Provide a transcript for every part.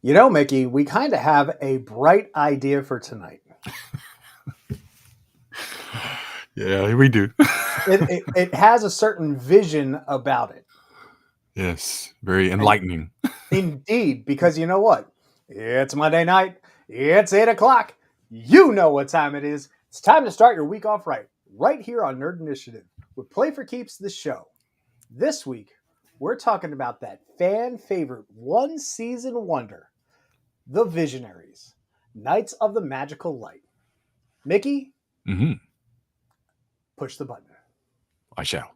You know, Mickey, we kind of have a bright idea for tonight. Yeah, we do. It has a certain vision about it. Yes, very And enlightening. indeed, because you know what? It's Monday night. It's 8 o'clock. You know what time it is. It's time to start your week off right here on Nerd Initiative with Play for Keeps, the show. This week, we're talking about that fan favorite one season wonder, the Visionaries, Knights of the Magical Light. Mickey, Mm-hmm. push the button. I shall.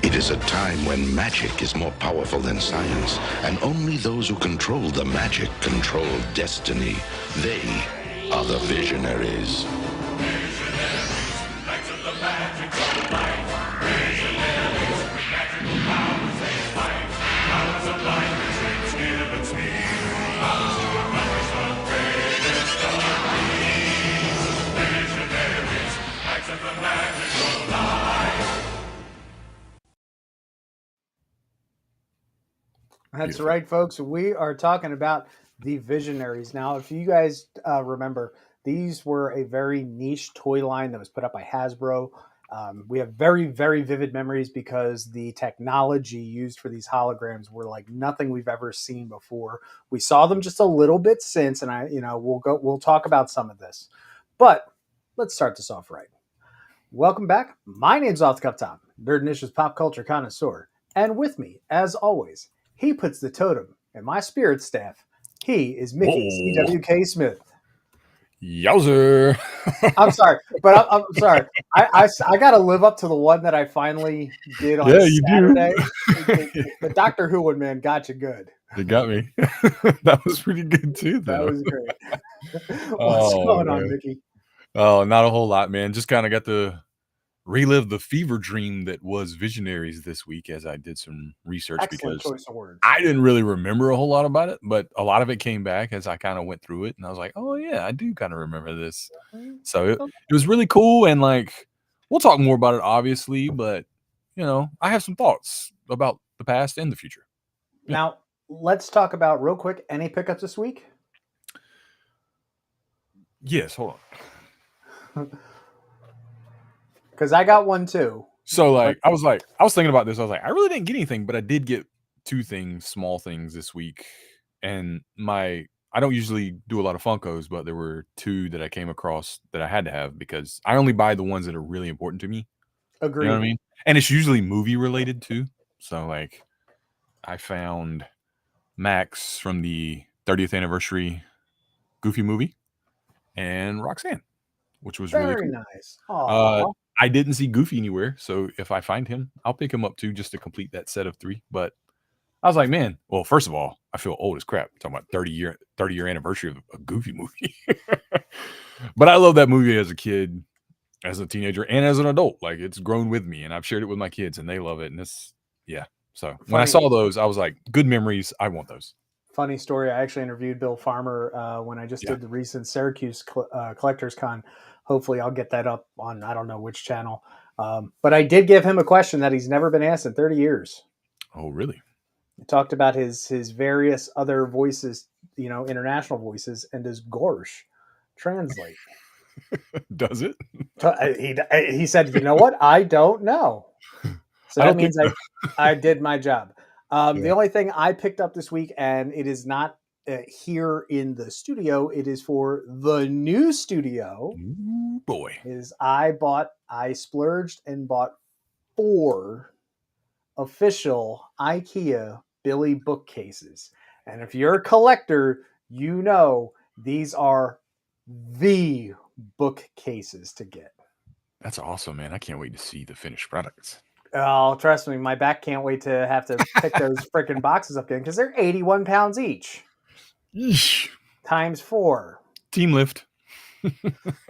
It is a time when magic is more powerful than science, and only those who control the magic control destiny. They are the Visionaries. Knights of the magical light. Visionaries with magical powers they fight. Powers of light which give and speed. Powers to accomplish the greatest of deeds. Visionaries, Knights of the magical light. That's Beautiful. right, folks. We are talking about the Visionaries. Now, if you guys remember, these were a very niche toy line that was put up by Hasbro. We have very, very vivid memories because the technology used for these holograms were like nothing we've ever seen before. We saw them just a little bit since, and we'll talk about some of this. But let's start this off right. Welcome back. My name's Off the Cuff Tom, Nerd Initiative's pop culture connoisseur, and with me, as always, he puts the totem in my spirit staff. He is Mickey Whoa. CWK Smith. Yowzer. I'm sorry, but I'm sorry. I got to live up to the one that I finally did on Yeah, you Saturday. do. The Doctor Who one, man, got you good. It got me. That was pretty good too, That though. was great. What's Oh, going on, man. Mickey? Oh, not a whole lot, man. Just kind of got to relive the fever dream that was Visionaries this week as I did some research Excellent because choice of words. I didn't really remember a whole lot about it, but a lot of it came back as I kind of went through it, and I was like, "Oh yeah, I do kind of remember this." So it was really cool, and like we'll talk more about it, obviously, but I have some thoughts about the past and the future. Yeah. Now, let's talk about real quick any pickups this week. Yes, hold on. Because I got one too. So I was thinking about this. I was like, I really didn't get anything, but I did get two things, small things this week. And I don't usually do a lot of Funkos, but there were two that I came across that I had to have because I only buy the ones that are really important to me. Agreed. You know what I mean? And it's usually movie related too. So like I found Max from the 30th anniversary Goofy movie and Roxanne, which was really Very cool. nice. Aww. I didn't see Goofy anywhere, so if I find him, I'll pick him up too just to complete that set of 3. But I was like, man, well, first of all, I feel old as crap. I'm talking about 30-year anniversary of a Goofy movie. But I love that movie as a kid, as a teenager, and as an adult. Like it's grown with me, and I've shared it with my kids, and they love it. And so when I saw those, I was like, good memories. I want those. Funny story. I actually interviewed Bill Farmer when I just did the recent Syracuse Collectors Con. Hopefully I'll get that up on, I don't know which channel. But I did give him a question that he's never been asked in 30 years. Oh, really? He talked about his various other voices, international voices, and does Gorsh translate? Does it? He said, you know what? I don't know. So that means I did my job. The only thing I picked up this week, and it is not here in the studio, it is for the new studio. Ooh, boy. Is I splurged and bought 4 official IKEA Billy bookcases. And if you're a collector, you know these are the bookcases to get. That's awesome, man. I can't wait to see the finished products. Oh, trust me, my back can't wait to have to pick those freaking boxes up again because they're 81 pounds each. Yeesh. Times 4. Team lift.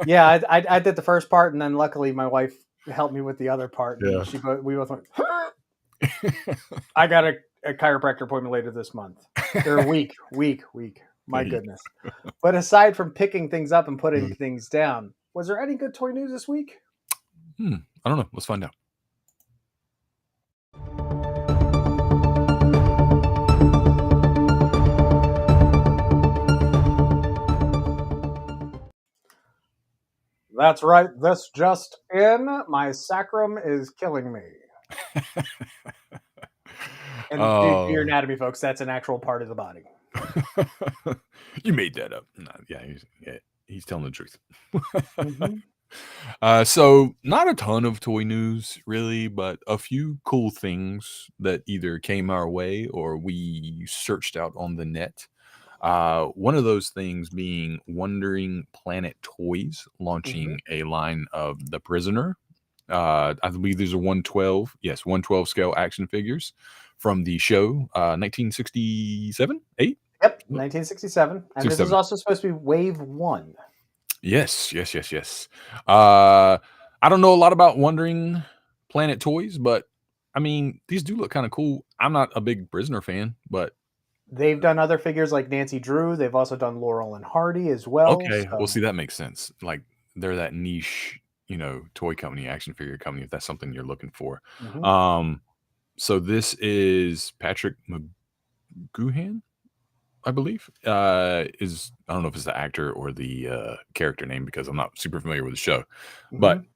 Yeah, I did the first part, and then luckily my wife helped me with the other part. Yeah. We both went, I got a chiropractor appointment later this month. Or week. My goodness. But aside from picking things up and putting things down, was there any good toy news this week? I don't know. Let's find out. That's right. This just in. My sacrum is killing me. And do your Oh, anatomy, folks. That's an actual part of the body. you made that up. No, he's telling the truth. Mhm. So not a ton of toy news really, but a few cool things that either came our way or we searched out on the net. One of those things being Wandering Planet Toys Mhm. launching a line of The Prisoner. I believe these are 112, yes, 112 scale action figures from the show, 1967, 8, Yep, 1967, and this is 67. also supposed to be Wave 1. Yes, yes, yes, yes. I don't know a lot about Wandering Planet Toys, but I mean, these do look kind of cool. I'm not a big Prisoner fan, but They've done other figures like Nancy Drew. They've also done Laurel and Hardy as well. okay. Well, So, see, that makes sense. Like they're that niche, toy company, action figure company, if that's something you're looking for. mhm. Um, so this is Patrick McGoohan, I believe. Is I don't know if it's the actor or the character name because I'm not super familiar with the show, but Mhm.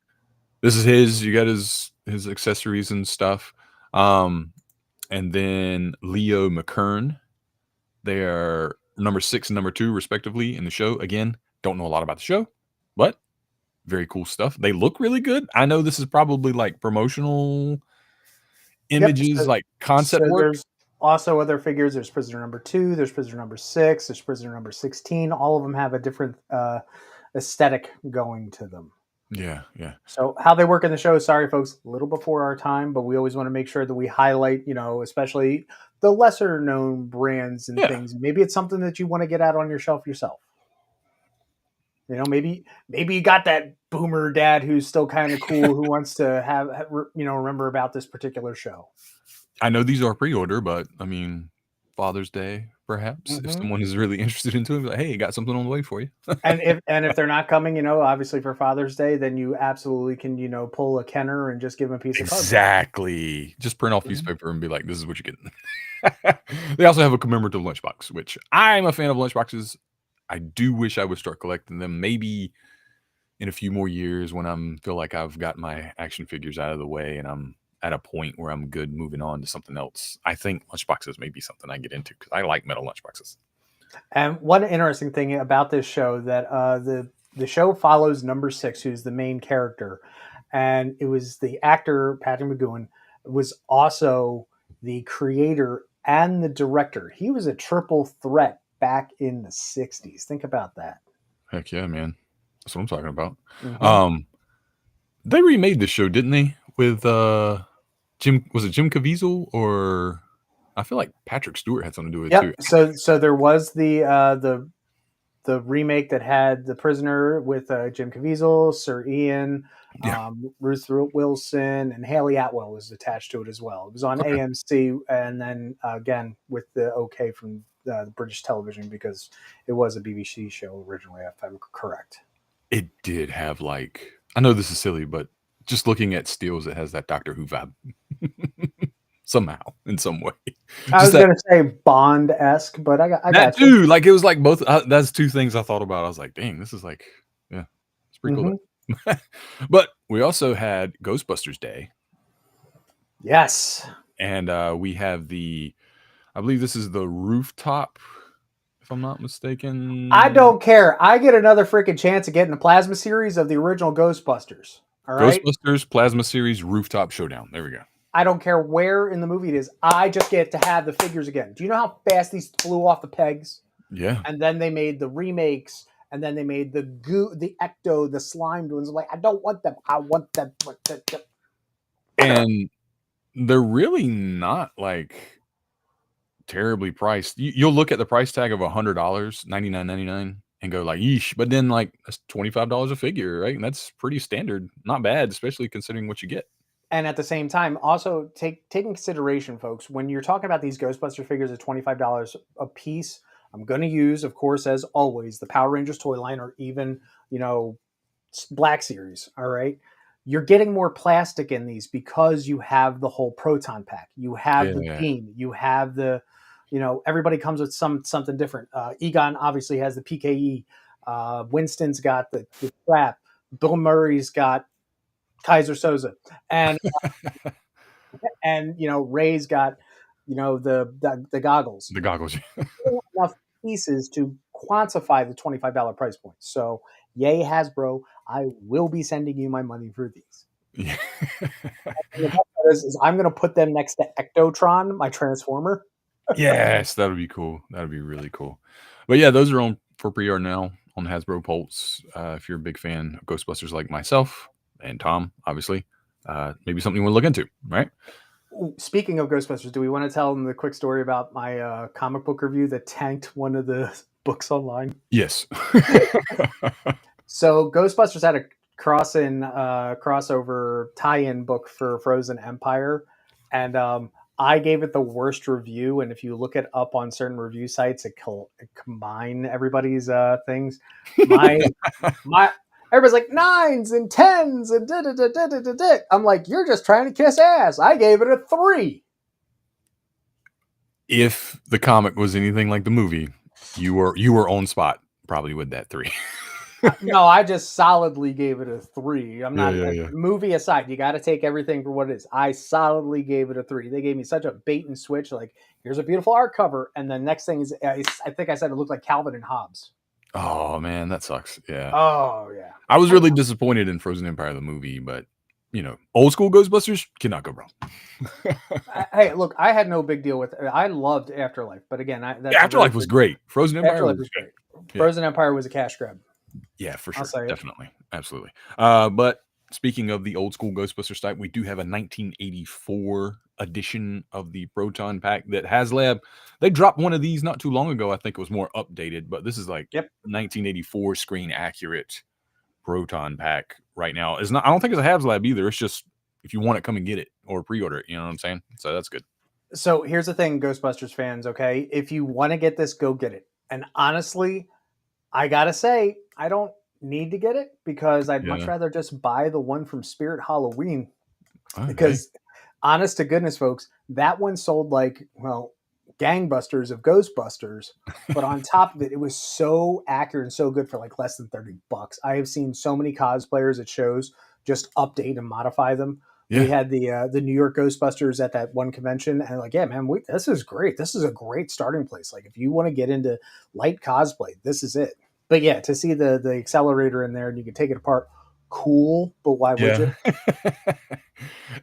this is his. You got his accessories and stuff. And then Leo McKern. They are number 6 and number 2 respectively in the show. Again, don't know a lot about the show, but very cool stuff. They look really good. I know this is probably like promotional Yep. images, So, like so concept work. there's also other figures. There's prisoner number 2. There's prisoner number 6. There's prisoner number 16. All of them have a different aesthetic going to them. Yeah, yeah, So how they work in the show, sorry folks, a little before our time, but we always want to make sure that we highlight, especially the lesser known brands and yeah. things. Maybe it's something that you want to get out on your shelf yourself. Maybe you got that boomer dad who's still kind of cool who wants to remember about this particular show. I know these are pre-order, but I mean, Father's Day, perhaps, if Hmm. someone is really interested into it, like, hey, got something on the way for you. And if they're not coming, obviously for Father's Day, then you absolutely can, pull a Kenner and just give them a piece of cardboard. Exactly. Just print off piece of Mhm. paper and be like, this is what you're getting. They also have a commemorative lunchbox, which I'm a fan of lunchboxes. I do wish I would start collecting them maybe in a few more years when feel like I've got my action figures out of the way and I'm at a point where I'm good moving on to something else. I think lunchboxes may be something I get into because I like metal lunchboxes. And one interesting thing about this show that the show follows number 6, who's the main character, and it was the actor Patrick McGoohan was also the creator and the director. He was a triple threat back in the '60s. Think about that. Heck yeah, man. That's what I'm talking about. Hmm. Um, they remade this show, didn't they? With Jim Caviezel or I feel like Patrick Stewart had something to do with it too. Yep. So there was the remake that had The Prisoner with Jim Caviezel, Sir Ian, Yeah. Ruth Wilson, and Haley Atwell was attached to it as well. It was on Okay. AMC, and then again with the okay from the British television because it was a BBC show originally, if I'm correct. It did have like I know this is silly, but just looking at Steels, it has that Doctor Who vibe. Somehow, in some way. I Just was gonna say Bond esque, but I that got you. too. Like it was like both. That's two things I thought about. I was like, dang, this is like, yeah, it's pretty cool. Hmm. Though. But we also had Ghostbusters Day, Yes. and we have I believe this is the rooftop, if I'm not mistaken. I don't care. I get another freaking chance of getting the plasma series of the original Ghostbusters. All right. Ghostbusters Plasma Series Rooftop Showdown. There we go. I don't care where in the movie it is. I just get to have the figures again. Do you know how fast these flew off the pegs? Yeah. And then they made the remakes, and then they made the goo, the ecto, the slimed ones. I'm like, I don't want them. I want them. And they're really not like terribly priced. You'll look at the price tag of $100, $99.99, and go like, "Yeesh!" But then like that's $25 a figure, right? And that's pretty standard. Not bad, especially considering what you get. And at the same time, also take in consideration, folks, when you're talking about these Ghostbuster figures at $25 a piece, I'm going to use, of course, as always, the Power Rangers toy line or even, Black Series. All right. You're getting more plastic in these because you have the whole proton pack. You have the Yeah, beam. You have everybody comes with something different. Egon obviously has the PKE. Winston's got the trap. Bill Murray's got Kaiser Soze, and Ray's got the goggles. The goggles. Enough pieces to quantify the $25 price point. So, yay Hasbro, I will be sending you my money for these. Yeah. And the best part is I'm going to put them next to Ectotron, my Transformer. Yes, that would be cool. That would be really cool. But yeah, those are on for pre-order now on Hasbro Pulse. If you're a big fan of Ghostbusters like myself and Tom, obviously, maybe something you want to look into, right? Speaking of Ghostbusters, do we want to tell them the quick story about my comic book review that tanked one of the books online? Yes. So Ghostbusters had a crossover tie-in book for Frozen Empire, and I gave it the worst review. And if you look it up on certain review sites, it combine everybody's things. My everybody's like 9s and 10s and da da da da da da da. I'm like, you're just trying to kiss ass. I gave it a 3. If the comic was anything like the movie, you were on spot probably with that 3. No, I just solidly gave it a 3. I'm not Yeah. movie aside. You got to take everything for what it is. I solidly gave it a 3. They gave me such a bait and switch. Like, here's a beautiful art cover, and the next thing is, I think I said it looked like Calvin and Hobbes. Oh man, that sucks. Yeah. Oh yeah. I was really disappointed in Frozen Empire the movie, but old school Ghostbusters cannot go wrong. Hey, look, I had no big deal with it. I loved Afterlife, but again, Afterlife was great. Frozen Empire Afterlife was great. Frozen Empire was a cash grab. Yeah, for sure. say it. Definitely. Absolutely. But speaking of the old school Ghostbusters type, we do have a 1984 edition of the Proton Pack that HasLab, they dropped one of these not too long ago. I think it was more updated, but this is like 1984 screen accurate Proton Pack right now. It's not, I don't think it's a HasLab either. It's just, if you want it, come and get it or pre-order it. You know what I'm saying? So that's good. So here's the thing, Ghostbusters fans, okay? If you want to get this, go get it. And honestly, I gotta say, I don't need to get it because I'd much rather just buy the one from Spirit Halloween. Because honest to goodness, folks, that one sold like, gangbusters of Ghostbusters. But on top of it, it was so accurate and so good for like less than $30. I have seen so many cosplayers at shows just update and modify them. Yeah. We had the New York Ghostbusters at that one convention, and like, yeah, man, this is great. This is a great starting place. Like, if you want to get into light cosplay, this is it. But yeah, to see the accelerator in there and you can take it apart, cool. But why would you?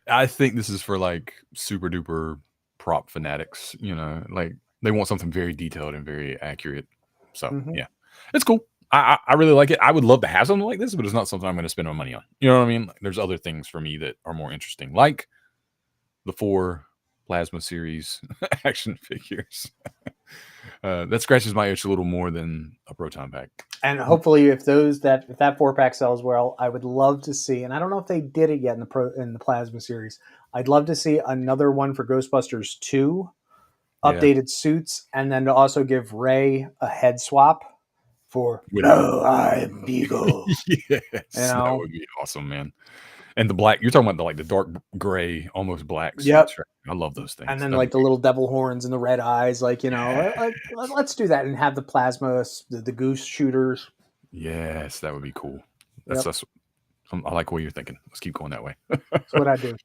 I think this is for like super duper prop fanatics. Like they want something very detailed and very accurate. So yeah, it's cool. I really like it. I would love to have something like this, but it's not something I'm going to spend my money on. You know what I mean? Like, there's other things for me that are more interesting, like the 4 Plasma series action figures. That scratches my itch a little more than a Proton Pack. And hopefully, if that 4-pack sells well, I would love to see. And I don't know if they did it yet in the Plasma series. I'd love to see another one for Ghostbusters 2, updated suits, and then to also give Ray a head swap. No, I'm Beagle. Yes, that would be awesome, man. And the black, you're talking about the dark gray, almost black. Yep. I love those things. And then like the little devil horns and the red eyes, let's do that and have the plasma, the goose shooters. Yes, that would be cool. That's I like what you're thinking. Let's keep going that way. That's what I do.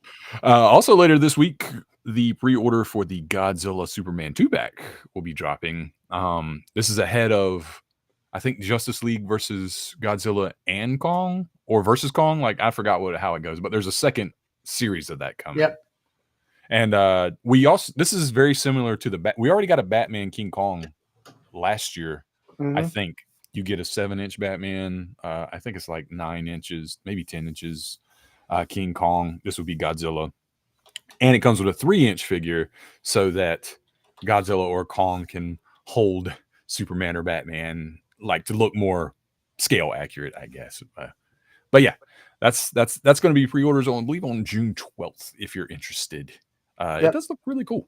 Also later this week, the pre-order for the Godzilla Superman 2-pack will be dropping. This is ahead of, I think, Justice League versus Godzilla and Kong, or versus Kong. Like, I forgot how it goes, but there's a second series of that coming. Yep. And this is very similar to we already got a Batman King Kong last year. I think you get a 7-inch Batman. I think it's like 9 inches, maybe 10 inches. King Kong. This would be Godzilla. And it comes with a 3-inch figure so that Godzilla or Kong can hold Superman or Batman, like, to look more scale accurate, I guess. But yeah, that's going to be pre-orders I believe on June 12th if you're interested. It does look really cool.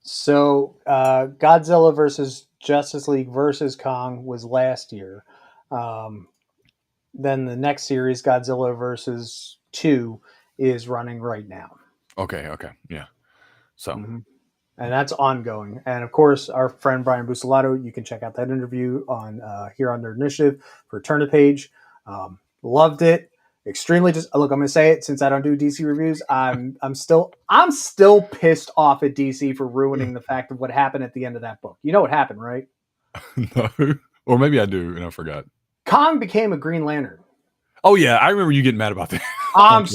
So Godzilla versus Justice League versus Kong was last year. Then the next series, Godzilla versus 2, is running right now. Okay, yeah. So. And that's ongoing. And of course, our friend Brian Buccellato, you can check out that interview on here on their initiative for Turn a Page. Loved it. Extremely just look. I'm gonna say it since I don't do DC reviews. I'm still pissed off at DC for ruining the fact of what happened at the end of that book. You know what happened, right? No, or maybe I do and I forgot. Kong became a Green Lantern. Oh yeah, I remember you getting mad about that. I'm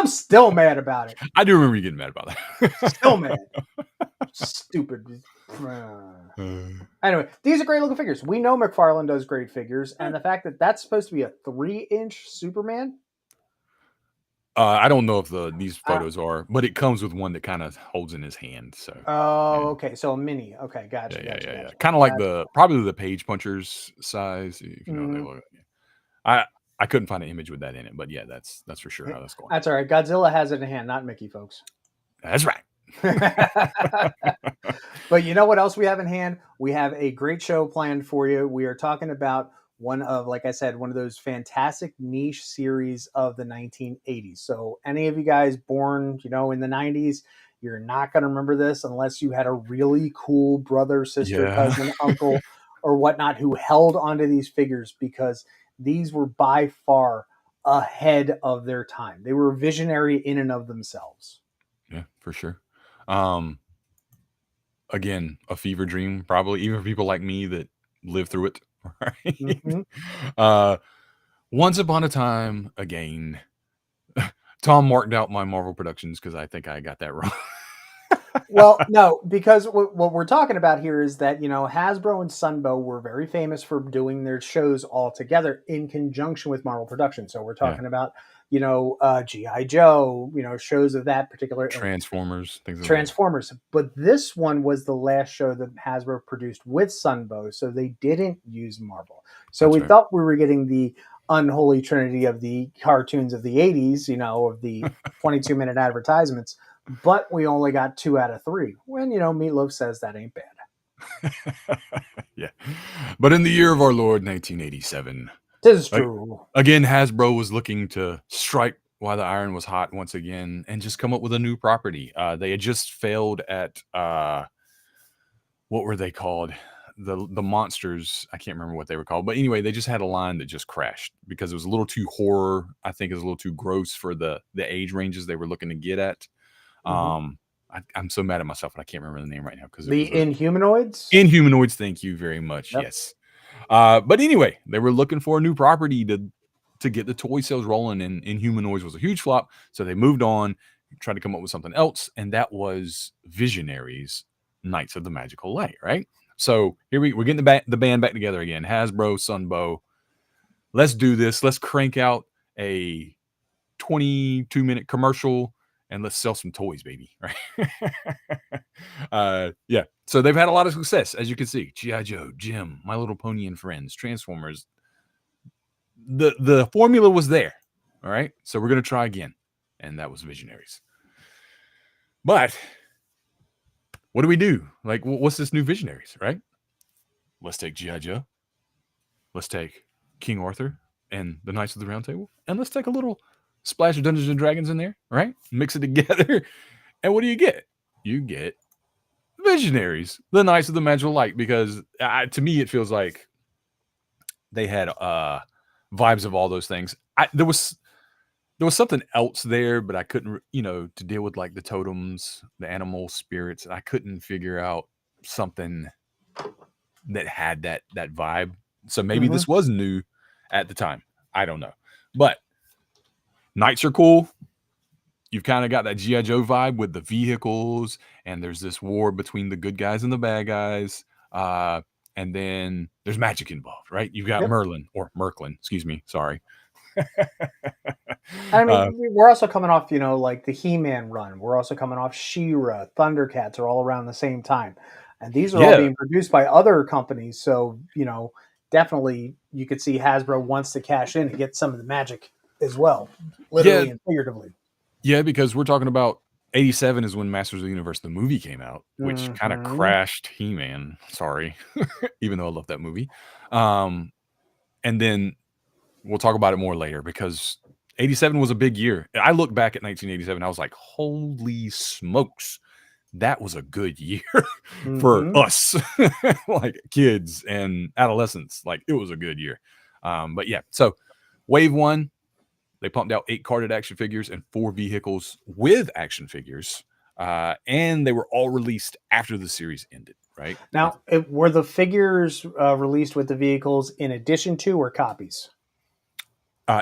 still mad about it. I do remember you getting mad about that. Still mad. Stupid. Anyway, these are great looking figures. We know McFarlane does great figures, and the fact that that's supposed to be a 3-inch Superman. I don't know if these photos are, but it comes with one that kind of holds in his hand. So. Oh, okay. So a mini. Okay, gotcha. Yeah. Kind of like probably the Page Punchers size. If you know what they look. I couldn't find an image with that in it, but yeah, that's for sure how that's going. That's all right. Godzilla has it in hand, not Mickey, folks. That's right. But you know what else we have in hand? We have a great show planned for you. We are talking about one of, like I said, one of those fantastic niche series of the 1980s. So any of you guys born, in the 90s, you're not going to remember this unless you had a really cool brother, sister, cousin, uncle, or whatnot who held onto these figures, because these were by far ahead of their time. They were visionary in and of themselves. Yeah, for sure. Again, a fever dream, probably, even for people like me that live through it. Right? Mm-hmm. Once upon a time, again, Tom marked out my Marvel Productions because I think I got that wrong. Well, no, because what we're talking about here is that, Hasbro and Sunbow were very famous for doing their shows all together in conjunction with Marvel Productions. So we're talking about, G.I. Joe, shows of that particular Transformers, things like Transformers. But this one was the last show that Hasbro produced with Sunbow, so they didn't use Marvel. So we thought we were getting the unholy trinity of the cartoons of the 80s, of the 22-minute advertisements. But we only got 2 out of 3. When, Meatloaf says that ain't bad. Yeah. But in the year of our Lord, 1987. This is true. Again, Hasbro was looking to strike while the iron was hot once again and just come up with a new property. They had just failed at, what were they called? The monsters. I can't remember what they were called. But anyway, they just had a line that just crashed because it was a little too horror. I think it was a little too gross for the age ranges they were looking to get at. I'm so mad at myself, but I can't remember the name right now because the Inhumanoids. Inhumanoids, thank you very much. Yep. Yes, but anyway, they were looking for a new property to get the toy sales rolling, and Inhumanoids was a huge flop, so they moved on, tried to come up with something else, and that was Visionaries, Knights of the Magical Light. Right. So here we're getting the band back together again. Hasbro, Sunbow. Let's do this. Let's crank out a 22-minute commercial. And let's sell some toys, baby. Right? Yeah. So they've had a lot of success, as you can see. G.I. Joe, Jim, My Little Pony and Friends, Transformers. The formula was there. All right. So we're going to try again. And that was Visionaries. But what do we do? Like, what's this new Visionaries, right? Let's take G.I. Joe. Let's take King Arthur and the Knights of the Round Table. And let's take a little splash of Dungeons and Dragons in there, right? Mix it together. And what do you get? You get Visionaries, the Knights of the Magical Light, because to me, it feels like they had vibes of all those things. There was something else there, but I couldn't, to deal with like the totems, the animal spirits. I couldn't figure out something that had that vibe. So maybe this was new at the time. I don't know. But Knights are cool. You've kind of got that G.I. Joe vibe with the vehicles, and there's this war between the good guys and the bad guys. And then there's magic involved, right? You've got Merlin, excuse me. Sorry. I mean, we're also coming off, like the He-Man run. We're also coming off She-Ra, Thundercats are all around the same time. And these are all being produced by other companies. So, definitely you could see Hasbro wants to cash in and get some of the magic as well, literally and figuratively. Yeah, because we're talking about 87 is when Masters of the Universe, the movie, came out, which kind of crashed He-Man. Sorry, even though I love that movie. And then we'll talk about it more later because 87 was a big year. I look back at 1987, I was like, holy smokes, that was a good year for us, like kids and adolescents. Like, it was a good year. But yeah, so Wave 1, They pumped out 8 carded action figures and 4 vehicles with action figures. And they were all released after the series ended, right? Now, were the figures released with the vehicles in addition to or copies?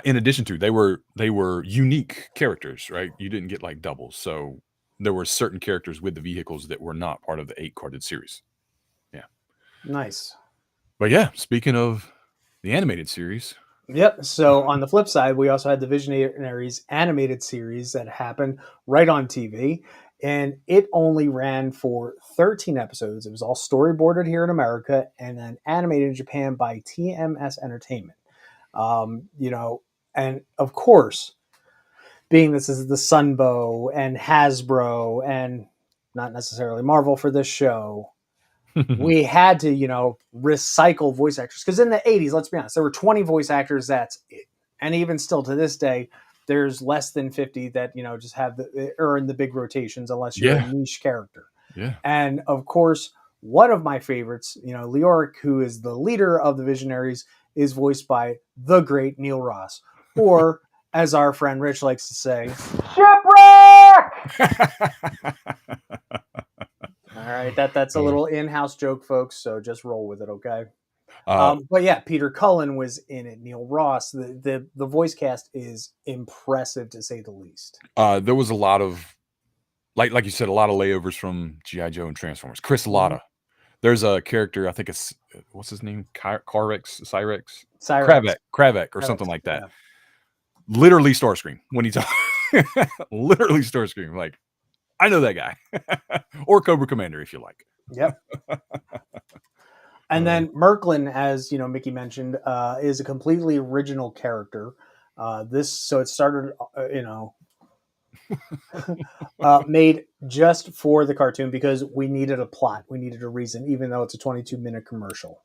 In addition to, they were unique characters, right? You didn't get like doubles. So there were certain characters with the vehicles that were not part of the 8 carded series. Yeah. Nice. But yeah, speaking of the animated series. Yep. So on the flip side, we also had the Visionaries animated series that happened right on TV. And it only ran for 13 episodes. It was all storyboarded here in America and then animated in Japan by TMS Entertainment. And of course, being this is the Sunbow and Hasbro and not necessarily Marvel for this show, we had to, recycle voice actors. Because in the 80s, let's be honest, there were 20 voice actors, that's it. And even still to this day, there's less than 50 that, just have are in the big rotations unless you're a niche character. Yeah. And of course, one of my favorites, Leoric, who is the leader of the Visionaries, is voiced by the great Neil Ross. Or, as our friend Rich likes to say, Shipwreck! All right, that's a little in-house joke, folks, so just roll with it, okay? But yeah, Peter Cullen was in it. Neil Ross. The voice cast is impressive to say the least. There was a lot of, like you said, a lot of layovers from G.I. Joe and Transformers. Chris Latta. There's a character, I think it's, what's his name? Cyrex? Kravek or something like that. Yeah. Literally Starscream when he's literally Starscream. Like, I know that guy. Or Cobra Commander, if you like. Yep. And then Merklin, as Mickey mentioned, is a completely original character. So it started, made just for the cartoon because we needed a plot, we needed a reason, even though it's a 22-minute commercial.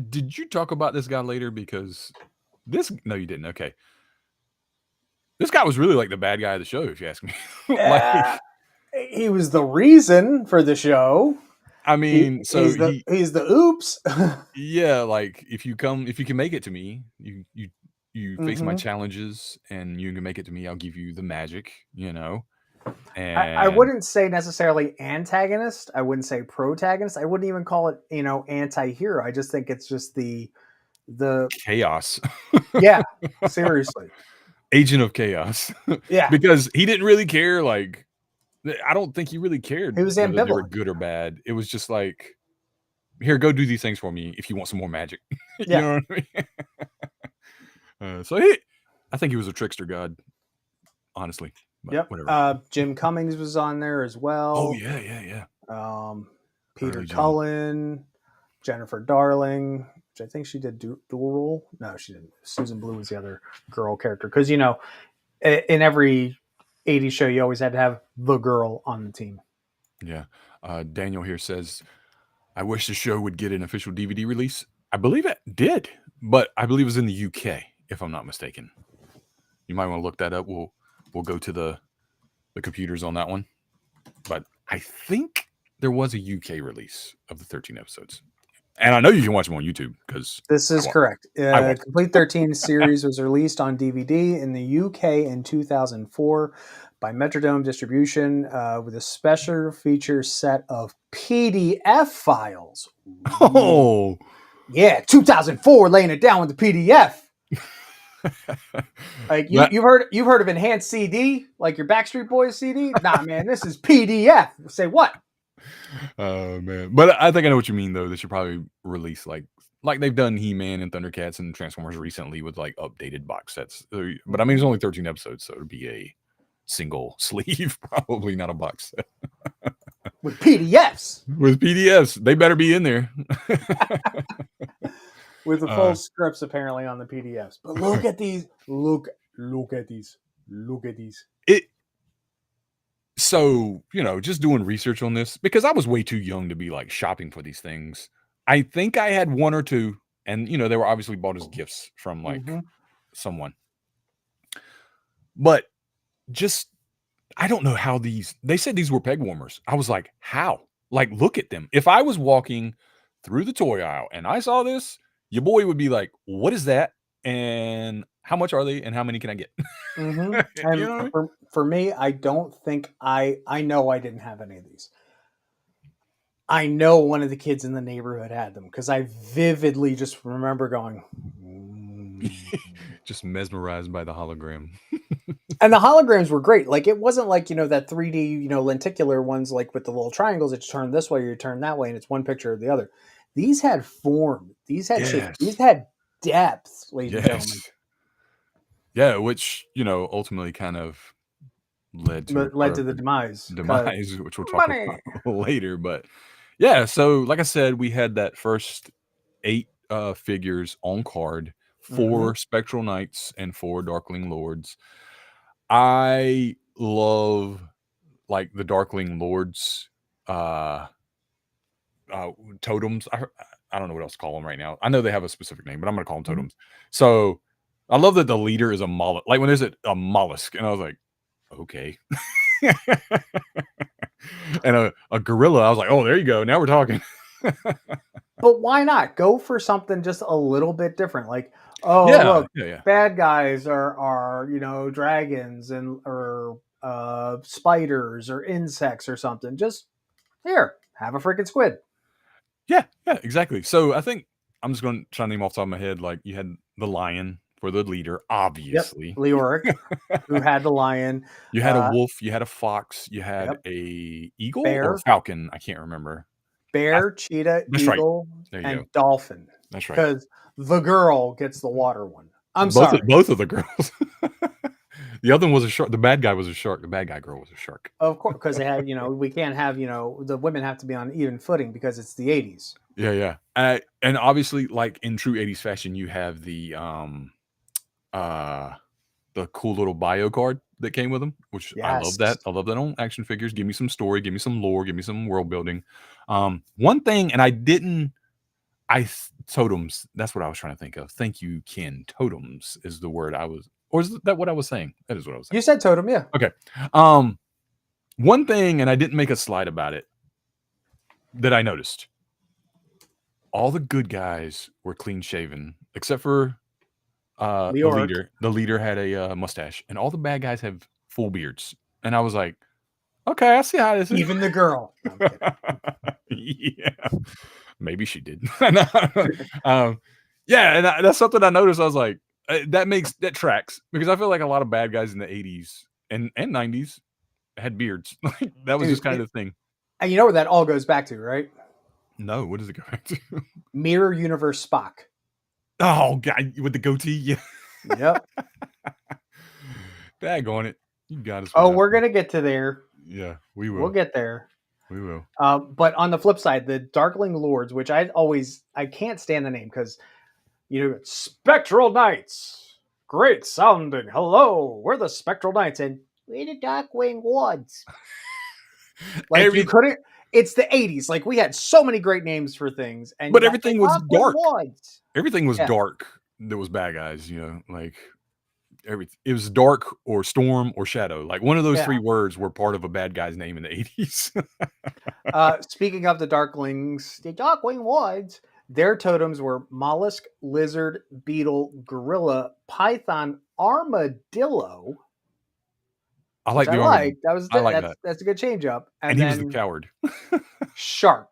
Did you talk about this guy later? Because no, you didn't. Okay, this guy was really like the bad guy of the show, if you ask me. He was the reason for the show. I mean, he's the oops. Yeah, like if you can make it to me, you face my challenges and you can make it to me, I'll give you the magic, And I wouldn't say necessarily antagonist. I wouldn't say protagonist. I wouldn't even call it, anti-hero. I just think it's just the chaos. Yeah, seriously. Agent of chaos. Yeah. Because he didn't really care, like, I don't think he really cared. He was ambivalent. Whether they were good or bad. It was just like, here, go do these things for me if you want some more magic. You know what I mean? So I think he was a trickster god, honestly. But whatever. Jim Cummings was on there as well. Oh yeah. Peter Cullen, Jennifer Darling, which I think she did dual role. No, she didn't. Susan Blue was the other girl character because in every 80s show, you always had to have the girl on the team. Yeah. Daniel here says, I wish the show would get an official DVD release. I believe it did, but I believe it was in the UK, if I'm not mistaken. You might want to look that up. We'll go to the computers on that one. But I think there was a UK release of the 13 episodes. And I know you can watch them on YouTube because this is correct. Complete 13 series was released on DVD in the UK in 2004 by Metrodome Distribution with a special feature set of PDF files. Oh, yeah, 2004, laying it down with the PDF. Like you've heard of enhanced CD, like your Backstreet Boys CD? Nah, man, this is PDF. Say what? Oh man, but I think I know what you mean though. They should probably release like they've done He-Man and Thundercats and Transformers recently with like updated box sets. But I mean, it's only 13 episodes, so it'd be a single sleeve, probably not a box set. With PDFs. With PDFs, they better be in there. With the full scripts apparently on the PDFs. But look at these. Look at these. Look at these. So, just doing research on this, because I was way too young to be like shopping for these things. I think I had one or two, and they were obviously bought as gifts from like someone. But I don't know how they said these were peg warmers. I was like, how? Like, look at them. If I was walking through the toy aisle and I saw this, your boy would be like, what is that? and how much are they, and how many can I get? hmm You And know what I mean? for me, I don't think I know I didn't have any of these. I know one of the kids in the neighborhood had them because I vividly just remember going, Just mesmerized by the hologram. and the holograms were great. Like it wasn't like that 3D lenticular ones like with the little triangles that you turn this way or you turn that way and it's one picture or the other. These had form. These had shape. These Yes. had depth, ladies and gentlemen. Yes. Yeah, which ultimately kind of led to Led to the demise. 'Cause demise, which we'll talk money. about later. But yeah, so like I said, we had that first 8 figures on card, hmm 4 Spectral Knights and 4 Darkling Lords. I love like the Darkling Lords uh totems. I don't know what else to call them right now. I know they have a specific name, but I'm gonna call them Mhm. totems. So I love that the leader is a mollusk. Like when there's a mollusk, and I was like, okay. And a gorilla, I was like, oh, there you go. Now we're talking. But why not go for something just a little bit different? Like, oh, Yeah, look, yeah, yeah. bad guys are dragons and or spiders or insects or something. Just here, have a freaking squid. Yeah, yeah, exactly. So I think I'm just going to try to name off the top of my head. Like you had the lion for the leader, Yep, obviously. Leoric, who had the lion. You had a wolf, you had a fox, you had Yep, a eagle or a bear, falcon. I can't remember. I, cheetah, that's right. eagle, There you go. and dolphin. That's right. Because the girl gets the water one. I'm Both sorry. both of the girls. The other one was a shark. The bad guy was a shark. The bad guy girl was a shark. Of course, because they had, we can't have, the women have to be on even footing because it's the 80s. Yeah, yeah. And obviously, like in true 80s fashion, you have uh the cool little bio card that came with them, which I love Yes. that. I love that on action figures. Give me some story, give me some lore, give me some world building. One thing, and totems. That's what I was trying to think of. Thank you, Ken. Totems is the word or is that what I was saying? That is what I was saying. You said totem, yeah. Okay. One thing, and I didn't make a slide about it, that I noticed. All the good guys were clean shaven, except for the Leoric. leader. The leader had a mustache, and all the bad guys have full beards. And I was like, okay, I see how this is. Even the girl. No, I'm kidding. Yeah, maybe she did. Yeah, and that's something I noticed. I was like, that tracks because I feel like a lot of bad guys in the 80s and 90s had beards. That was Dude, just kind of the thing. And you know where that all goes back to, right? No, what does it go back to? Mirror Universe Spock. Oh, God, with the goatee. Yeah. Yep. Dag on it. You got us. Oh, we're going to get to there. Yeah, we will. We'll get there. We will. But on the flip side, the Darkling Lords, which I can't stand the name because, Spectral Knights. Great sounding. Hello, we're the Spectral Knights. And we're the Darkling Lords. Like you couldn't. It's the 80s. Like we had so many great names for things, but everything was dark. Lords. Everything was dark. There was bad guys. Like everything. It was dark or storm or shadow. Like one of those 3 words were part of a bad guy's name in the 80s. Speaking of the Darklings, the Darkling Lords, their totems were mollusk, lizard, beetle, gorilla, python, armadillo. I like the armadillo. That's a good change up. And he was the coward. Shark.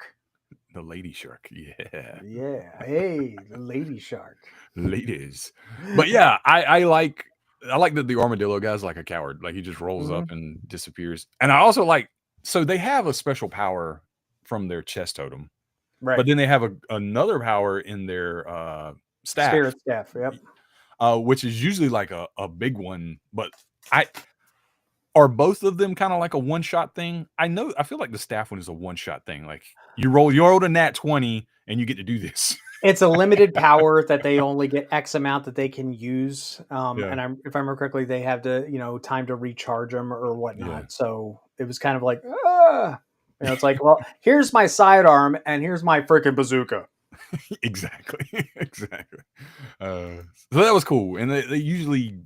The lady shark. Yeah. Yeah. Hey, the lady shark. Ladies. But yeah, I like that the armadillo guy's like a coward. Like he just rolls up and disappears. And I also so they have a special power from their chest totem. Right. But then they have another power in their staff. Spirit staff, yep. Which is usually like a big one. But are both of them kind of like a one-shot thing? I feel like the staff one is a one-shot thing. Like you rolled a nat 20 and you get to do this. It's a limited power that they only get X amount that they can use. And if I remember correctly, they have to, time to recharge them or whatnot. Yeah. So it was kind of like, it's like, well, here's my sidearm and here's my freaking bazooka. Exactly. So that was cool. And they usually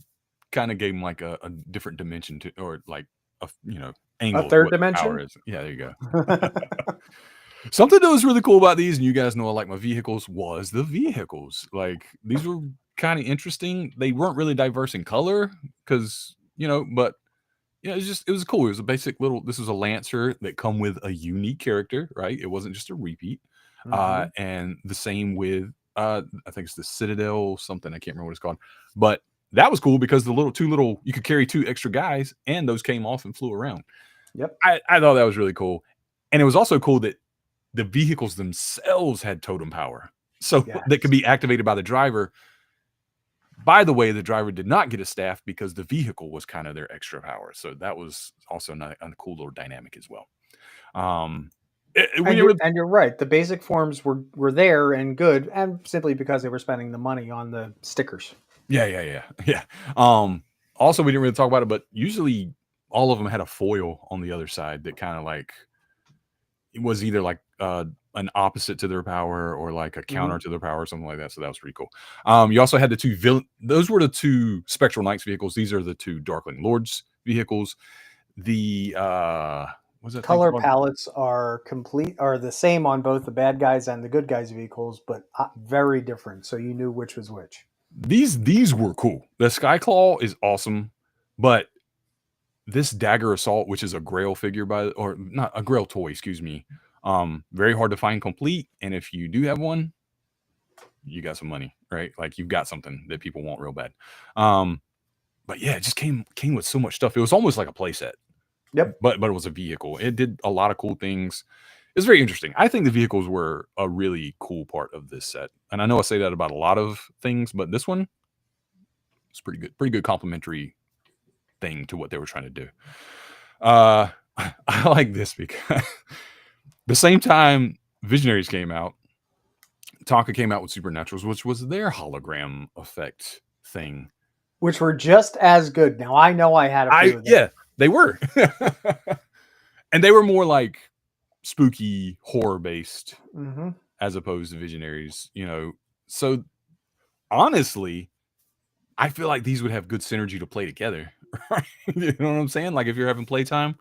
kind of gave them like a different dimension to, or like angle. A third dimension. Yeah, there you go. Something that was really cool about these, and you guys know I like my vehicles, was the vehicles. Like these were kind of interesting. They weren't really diverse in color because, but it was cool. It was a basic little, this was a Lancer that come with a unique character, right? It wasn't just a repeat. Mhm. And the same with, I think it's the Citadel something. I can't remember what it's called, but that was cool because you could carry 2 extra guys and those came off and flew around. Yep. I thought that was really cool. And it was also cool that the vehicles themselves had totem power. So Yes. that could be activated by the driver. By the way, the driver did not get a staff because the vehicle was kind of their extra power. So that was also a cool little dynamic as well. And you're right. The basic forms were there and good, and simply because they were spending the money on the stickers. Yeah. Also, we didn't really talk about it, but usually all of them had a foil on the other side that kind of like it was either like an opposite to their power or like a counter to their power or something like that. So that was pretty cool. You also had the 2 villain. Those were the 2 Spectral Knights vehicles. These are the 2 Darkling Lords vehicles. The what's that thing Color called? palettes are the same on both the bad guys and the good guys vehicles, but very different. So you knew which was which. These were cool. The Skyclaw is awesome, but this Dagger Assault, which is a Grail figure or not a Grail toy, excuse me, very hard to find complete. And if you do have one, you got some money, right? Like you've got something that people want real bad. But yeah, it just came with so much stuff. It was almost like a playset. Yep. But it was a vehicle. It did a lot of cool things. It's very interesting. I think the vehicles were a really cool part of this set. And I know I say that about a lot of things, but this one is pretty good complimentary thing to what they were trying to do. I like this because the same time Visionaries came out, Tonka came out with Supernaturals, which was their hologram effect thing. Which were just as good. Now I know I had a few of them. Yeah, they were. And they were more like spooky horror based as opposed to Visionaries, So honestly, I feel like these would have good synergy to play together. Right? You know what I'm saying? Like if you're having playtime,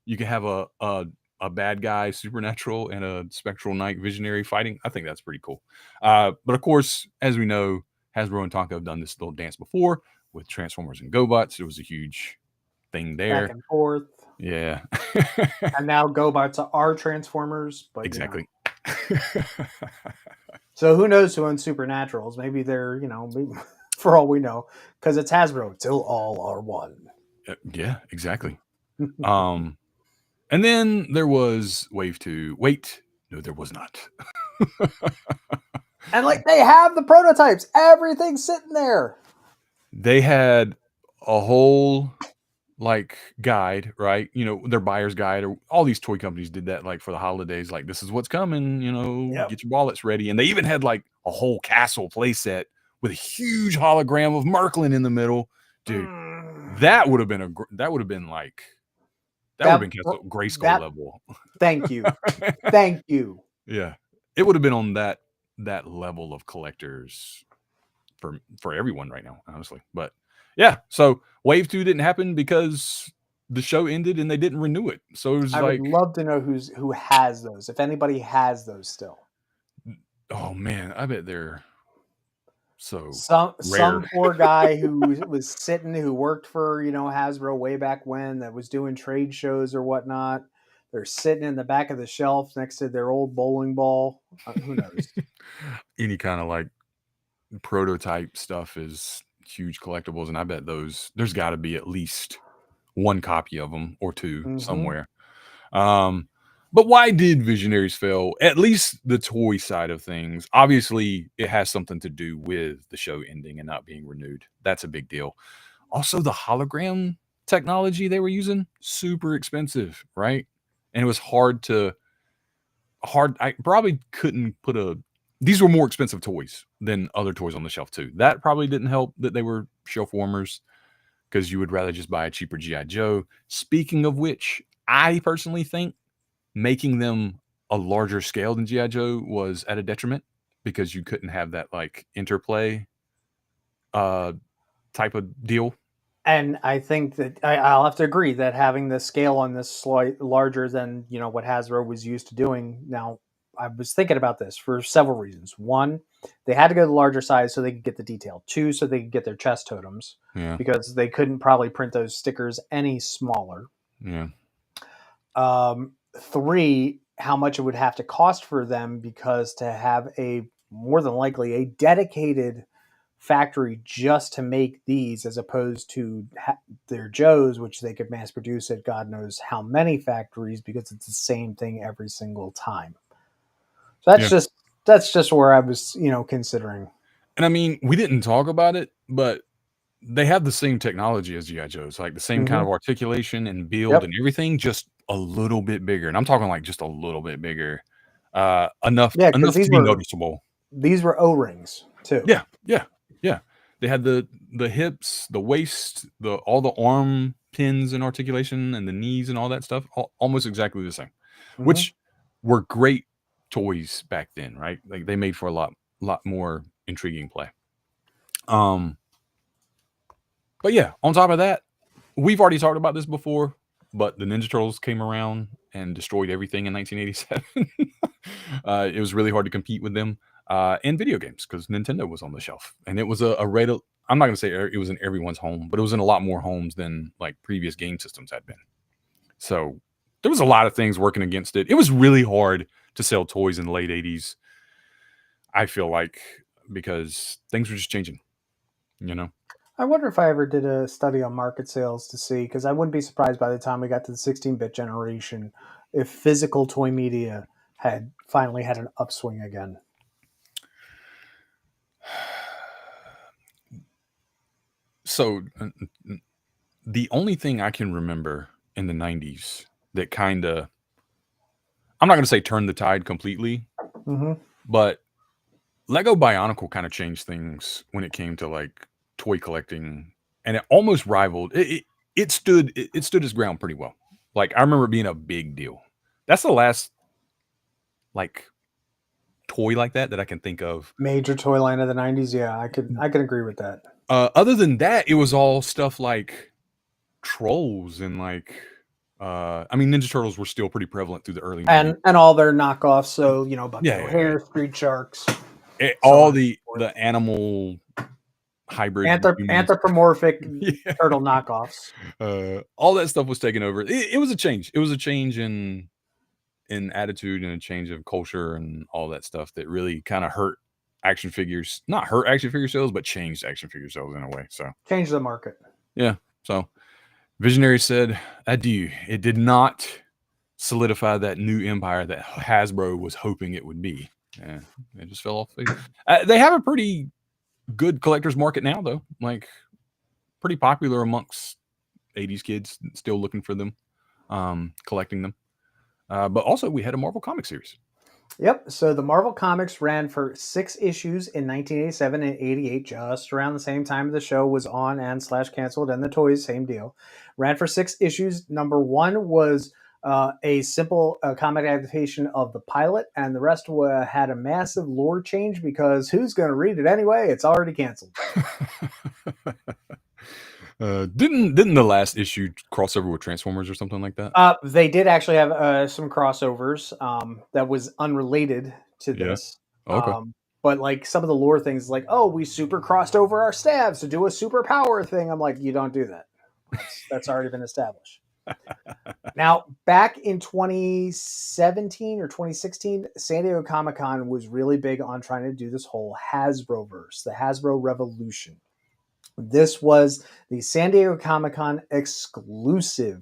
you can have a bad guy supernatural and a Spectral Knight visionary fighting. I think that's pretty cool. But of course, as we know, Hasbro and Tonka have done this little dance before with Transformers and GoBots. It was a huge thing there. Back and forth. Yeah. And now GoBots are Transformers, but exactly. So who knows who owns Supernaturals? Maybe they're, maybe, for all we know, because it's Hasbro, till all are one. Yeah, exactly. And then there was Wave 2. Wait, no, there was not. And they have the prototypes. Everything's sitting there. They had a whole guide, right? Their buyer's guide, or all these toy companies did that for the holidays. Like, this is what's coming, Get your wallets ready. And they even had a whole castle playset with a huge hologram of Merklin in the middle. Dude, that would have been Grayskull level. Thank you. Thank you. Yeah. It would have been on that level of collectors for everyone right now, honestly. But yeah, so Wave 2 didn't happen because the show ended and they didn't renew it. So it was I would love to know who has those, if anybody has those still. Oh man, I bet they're so some rare. poor guy who worked for Hasbro way back when, that was doing trade shows or whatnot. They're sitting in the back of the shelf next to their old bowling ball. Who knows? Any kind of prototype stuff is huge collectibles, and I bet there's got to be at least one copy of them or two somewhere. But why did Visionaries fail? At least the toy side of things. Obviously, it has something to do with the show ending and not being renewed. That's a big deal. Also, the hologram technology they were using, super expensive, right? And it was I probably couldn't these were more expensive toys than other toys on the shelf too. That probably didn't help that they were shelf warmers, because you would rather just buy a cheaper G.I. Joe. Speaking of which, I personally think making them a larger scale than G.I. Joe was at a detriment, because you couldn't have that interplay type of deal. And I think that I'll have to agree that having the scale on this slight larger than what Hasbro was used to doing. Now, was thinking about this for several reasons. One, they had to go to the larger size so they could get the detail. Two, so they could get their chest totems Yeah. because they couldn't probably print those stickers any smaller. Yeah. Three, how much it would have to cost for them because to have more than likely a dedicated factory just to make these as opposed to their Joes, which they could mass produce at God knows how many factories because it's the same thing every single time. So that's just where I was, considering. And I mean, we didn't talk about it, but they have the same technology as GI Joes, like the same kind of articulation and build and everything, just a little bit bigger. And I'm talking like just a little bit bigger, enough to be noticeable. These were O-rings too. Yeah. They had the hips, the waist, all the arm pins and articulation, and the knees and all that stuff, almost exactly the same, which were great toys back then, right? Like they made for a lot more intriguing play. But yeah, on top of that, we've already talked about this before, but the Ninja Turtles came around and destroyed everything in 1987. It was really hard to compete with them in video games because Nintendo was on the shelf, and it was a rate of, I'm not going to say it was in everyone's home, but it was in a lot more homes than like previous game systems had been. So there was a lot of things working against it. It was really hard to sell toys in the late 80s, I feel like, because things were just changing, I wonder if I ever did a study on market sales to see, because I wouldn't be surprised by the time we got to the 16-bit generation if physical toy media had finally had an upswing again. So the only thing I can remember in the 90s that kind of, I'm not going to say turned the tide completely, but Lego Bionicle kind of changed things when it came to like toy collecting, and it almost rivaled it stood its ground pretty well. Like I remember it being a big deal. That's the last like toy like that I can think of. Major toy line of the 90s. Yeah, I can agree with that. Other than that, it was all stuff like Trolls and like I mean Ninja Turtles were still pretty prevalent through the early 90s. And all their knockoffs, so Bucky O'Hare, Street Sharks, all the animal hybrid anthropomorphic turtle knockoffs. All that stuff was taken over. It was a change. It was a change in attitude and a change of culture and all that stuff that really kind of hurt action figures. Not hurt action figure sales, but changed action figure sales in a way. So changed the market. Yeah. So Visionaries said adieu. It did not solidify that new empire that Hasbro was hoping it would be. Yeah, it just fell off. They have a pretty good collector's market now, though. Like, pretty popular amongst 80s kids still looking for them, collecting them. But also, we had a Marvel comic series. Yep. So the Marvel Comics ran for 6 issues in 1987 and 88, just around the same time the show was on and / canceled, and the toys, same deal. Ran for 6 issues. Number 1 was a simple comic adaptation of the pilot, and the rest had a massive lore change because who's going to read it anyway? It's already canceled. Didn't the last issue cross over with Transformers or something like that? They did actually have some crossovers that was unrelated to this. Okay. But like some of the lore things, like, oh, we super crossed over our staffs to do a super power thing. I'm like, you don't do that. That's already been established. Now, back in 2017 or 2016, San Diego Comic-Con was really big on trying to do this whole Hasbro-verse, the Hasbro Revolution. This was the San Diego Comic-Con exclusive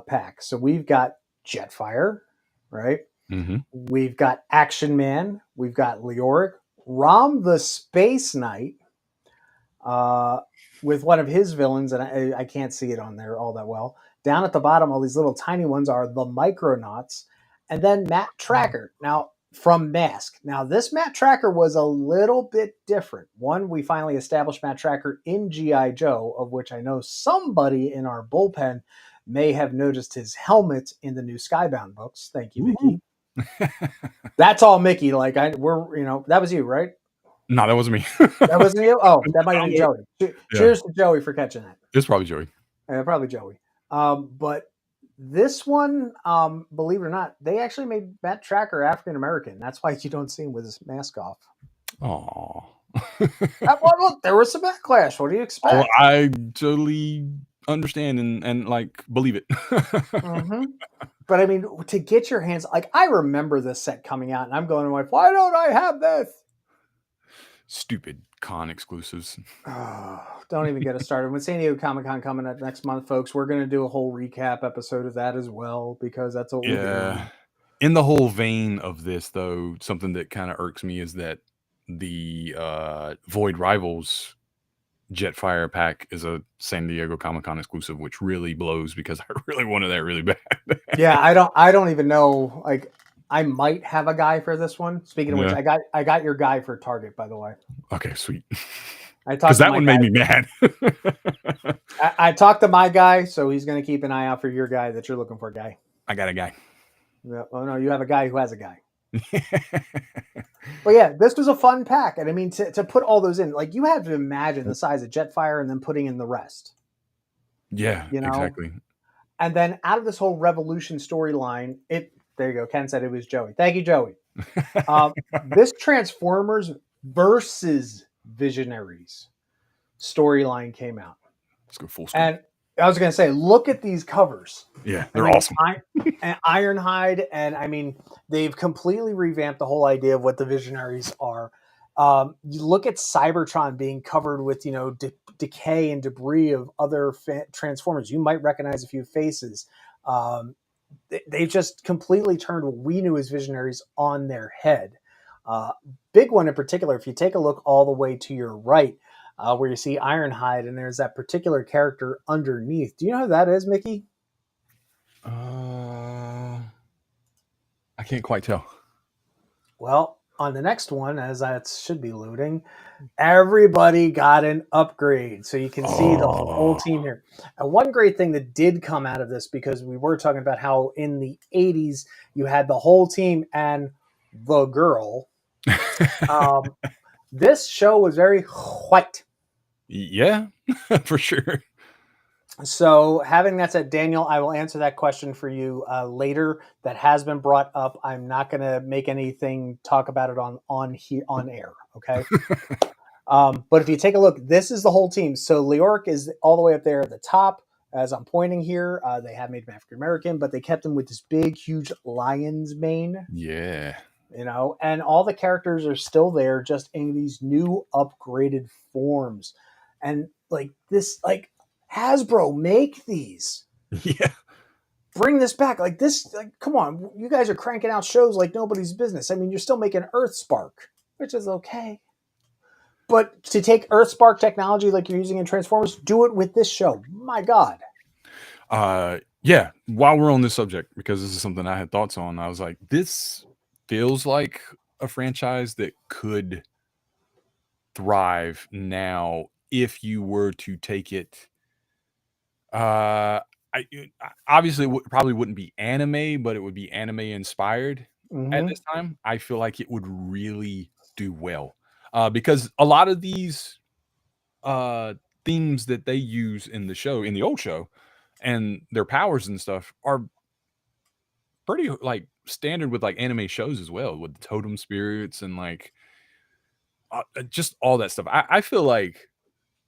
pack. So we've got Jetfire, right? Mm-hmm. We've got Action Man. We've got Leoric. Rom the Space Knight with one of his villains, and I can't see it on there all that well. Down at the bottom, all these little tiny ones are the Micronauts. And then Matt Tracker. Now, from Mask. Now, this Matt Tracker was a little bit different. One, we finally established Matt Tracker in G.I. Joe, of which I know somebody in our bullpen may have noticed his helmet in the new Skybound books. Thank you, Mickey. That's all Mickey. Like, that was you, right? No, that wasn't me. That wasn't you? Oh, that might have been Joey. Cheers to Joey for catching that. It's probably Joey. Probably Joey. But This one, believe it or not, they actually made Matt Tracker African American. That's why you don't see him with his mask off. Oh. Well, there was some backlash. What do you Oh, expect? I totally understand and like believe it. Mm-hmm. But I mean, to get your hands, like, I remember this set coming out, and I'm going to my wife, why don't I have this? Stupid con exclusives. Oh, don't even get us started. With San Diego Comic-Con coming up next month, folks, we're going to do a whole recap episode of that as well, because that's what we do. Yeah. In the whole vein of this, though, something that kind of irks me is that the Void Rivals Jetfire pack is a San Diego Comic Con exclusive, which really blows because I really wanted that really bad. Yeah, I don't even know. Like, I might have a guy for this one. Speaking of which, Yeah. I got your guy for Target, by the way. Okay, sweet. I Because talked to that my one guy. made me mad. I talked to my guy, so he's going to keep an eye out for your guy that you're looking for, guy. I got a guy. Yeah, oh no, you have a guy who has a guy. But yeah, this was a fun pack, and I mean to put all those in, like, you have to imagine the size of Jetfire and then putting in the rest. Yeah, You know? exactly. And then out of this whole Revolution storyline, there you go. Ken said it was Joey. Thank you, Joey. This Transformers versus Visionaries storyline came out. Let's go full screen. And I was going to say, look at these covers. Yeah, they're awesome. Ironhide, and I mean, they've completely revamped the whole idea of what the Visionaries are. You look at Cybertron being covered with, decay and debris of other Transformers. You might recognize a few faces. They've just completely turned what we knew as Visionaries on their head. Big one in particular, if you take a look all the way to your right, where you see Ironhide, and there's that particular character underneath. Do you know who that is, Mickey? I can't quite tell. Well, on the next one, as that should be loading, everybody got an upgrade. So you can see the whole team here. And one great thing that did come out of this, because we were talking about how in the 80s you had the whole team and the girl. This show was very white. Yeah, for sure. So having that said, Daniel, I will answer that question for you later. That has been brought up. I'm not going to make anything talk about it on air. Okay. But if you take a look, this is the whole team. So Leoric is all the way up there at the top. As I'm pointing here, they have made him African American, but they kept him with this big, huge lion's mane. Yeah. And all the characters are still there, just in these new upgraded forms. And like this, like, Hasbro, make these. Yeah. Bring this back. Like this, come on. You guys are cranking out shows like nobody's business. I mean, you're still making Earthspark, which is okay. But to take Earthspark technology like you're using in Transformers, do it with this show. My God. Yeah. While we're on this subject, because this is something I had thoughts on, I was like, this feels like a franchise that could thrive now if you were to take it. Obviously probably wouldn't be anime, but it would be anime inspired at this time. I feel like it would really do well because a lot of these themes that they use in the show, in the old show, and their powers and stuff are pretty like standard with like anime shows as well, with the totem spirits and like just all that stuff. I feel like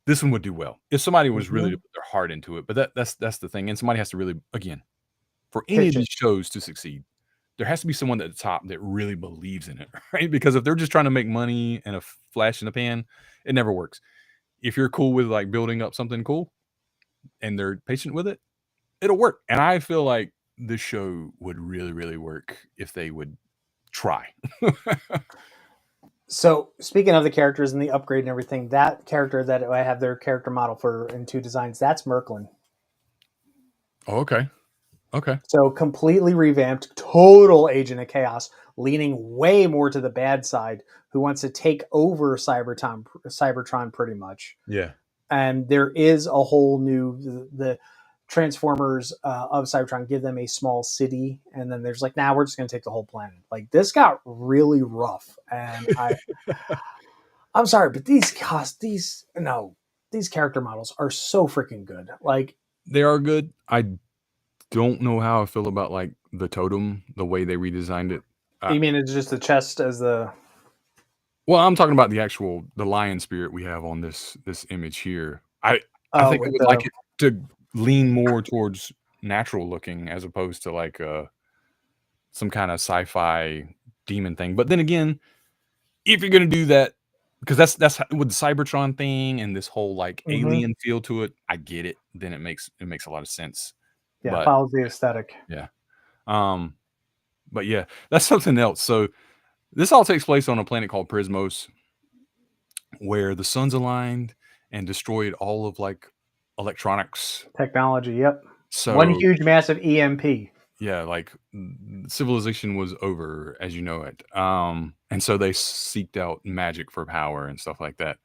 this one would do well if somebody was really to put their heart into it. But that's the thing, and somebody has to really, again, for any of these shows to succeed, there has to be someone at the top that really believes in it, right? Because if they're just trying to make money and a flash in the pan, it never works. If you're cool with like building up something cool and they're patient with it, it'll work. And I feel like this show would really, really work if they would try. So speaking of the characters and the upgrade and everything, that character that I have their character model for in 2 designs, that's Merklin. Oh, okay. Okay. So completely revamped, total agent of chaos, leaning way more to the bad side, who wants to take over Cybertron pretty much. Yeah. And there is a whole new, the Transformers of Cybertron give them a small city, and then there's like, nah, we're just going to take the whole planet. Like, this got really rough, and I'm sorry, but these character models are so freaking good. Like, they are good. I don't know how I feel about like the totem, the way they redesigned it. You mean it's just the chest as the? Well, I'm talking about the lion spirit we have on this image here. I Oh, think I with would like it to lean more towards natural looking as opposed to like some kind of sci-fi demon thing. But then again, if you're gonna do that, because that's with the Cybertron thing and this whole like alien feel to it, I get it. Then it makes a lot of sense. Yeah, But follows the aesthetic. yeah, but yeah, that's something else. So this all takes place on a planet called Prysmos, where the sun's aligned and destroyed all of like electronics. Technology, yep. So One huge, massive EMP. yeah, like civilization was over as you know it. And so they seeked out magic for power and stuff like that.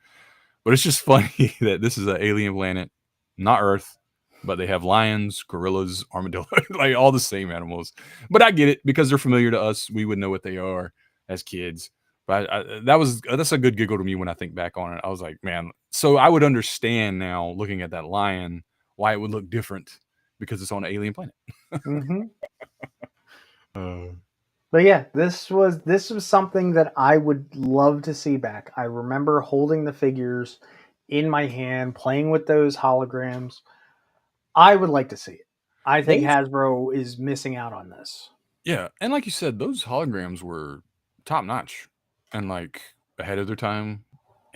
But it's just funny that this is an alien planet, not Earth, but they have lions, gorillas, armadillos, like all the same animals. But I get it because they're familiar to us. We would know what they are as kids. But that's a good giggle to me when I think back on it. I was like, man, so I would understand now looking at that lion why it would look different because it's on an alien planet. But yeah, this was something that I would love to see back. I remember holding the figures in my hand, playing with those holograms. I would like to see it. I think Hasbro is missing out on this. Yeah, and like you said, those holograms were top notch and like ahead of their time,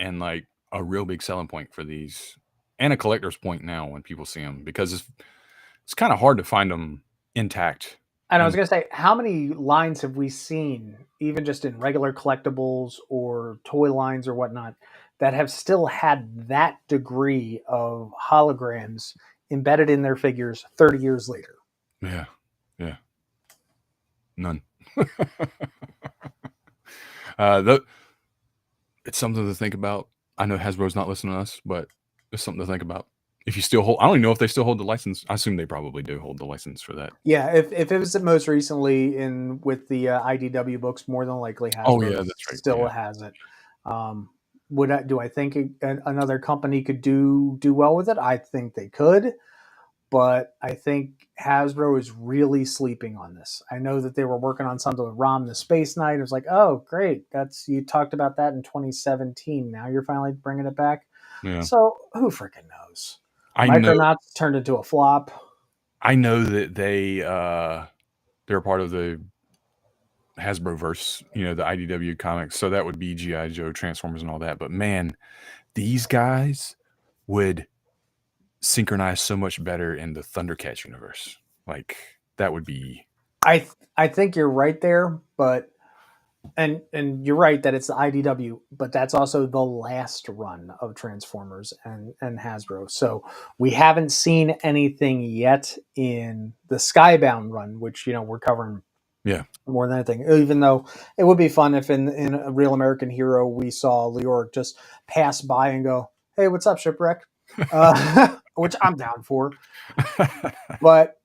and like a real big selling point for these, and a collector's point now when people see them because it's kind of hard to find them intact. And I was going to say, how many lines have we seen, even just in regular collectibles or toy lines or whatnot, that have still had that degree of holograms embedded in their figures 30 years later? Yeah. None. It's something to think about. I know Hasbro's not listening to us, but it's something to think about. If you still hold, I don't even know if they still hold the license. I assume they probably do hold the license for that. Yeah, if it was most recently with the IDW books, more than likely Hasbro that's right. still has it. Do I think another company could do well with it? I think they could, but I think Hasbro is really sleeping on this. I know that they were working on something with Rom the Space Knight. It was like, oh, great, you talked about that in 2017. Now you're finally bringing it back. Yeah. So who freaking knows? I know. Micronauts turned into a flop. I know that they're part of the Hasbroverse, the IDW comics. So that would be G.I. Joe, Transformers, and all that. But man, these guys would synchronize so much better in the Thundercats universe. Like that would be. I think you're right there, but and you're right that it's the IDW, but that's also the last run of Transformers and Hasbro. So we haven't seen anything yet in the Skybound run, which we're covering. Yeah. More than anything, even though it would be fun if in a Real American Hero we saw Leoric just pass by and go, "Hey, what's up, Shipwreck?" Which I'm down for. But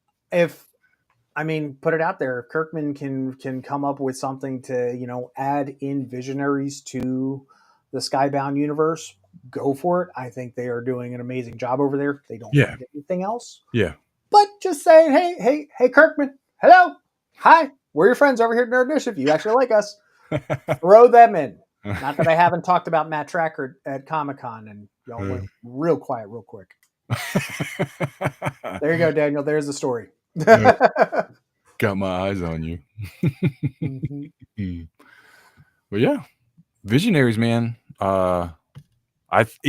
put it out there. If Kirkman can come up with something to add in Visionaries to the Skybound universe, go for it. I think they are doing an amazing job over there. They don't need anything else. Yeah. But just saying, hey, Kirkman, hello, hi. We're your friends over here at Nerd Initiative. You actually like us. Throw them in. Not that I haven't talked about Matt Tracker at Comic-Con, and y'all went real quiet real quick. There you go, Daniel. There's the story. Got my eyes on you. But yeah, Visionaries, man. If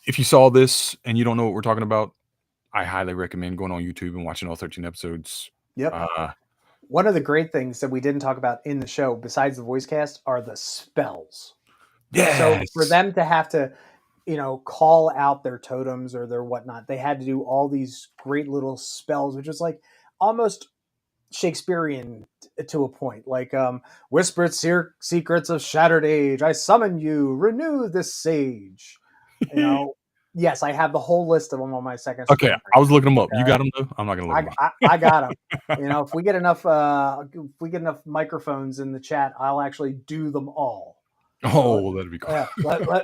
you saw this and you don't know what we're talking about, I highly recommend going on YouTube and watching all 13 episodes. Yep. One of the great things that we didn't talk about in the show, besides the voice cast, are the spells. Yes. So for them to have to, call out their totems or their whatnot, they had to do all these great little spells, which is like almost Shakespearean to a point. Like, whispered secrets of shattered age, I summon you, renew this sage. Yes, I have the whole list of them on my second screen. Okay, I was looking them up. You got them though? I'm not gonna look them up. I got them. If we get enough microphones in the chat, I'll actually do them all. Oh, that'd be cool. Yeah,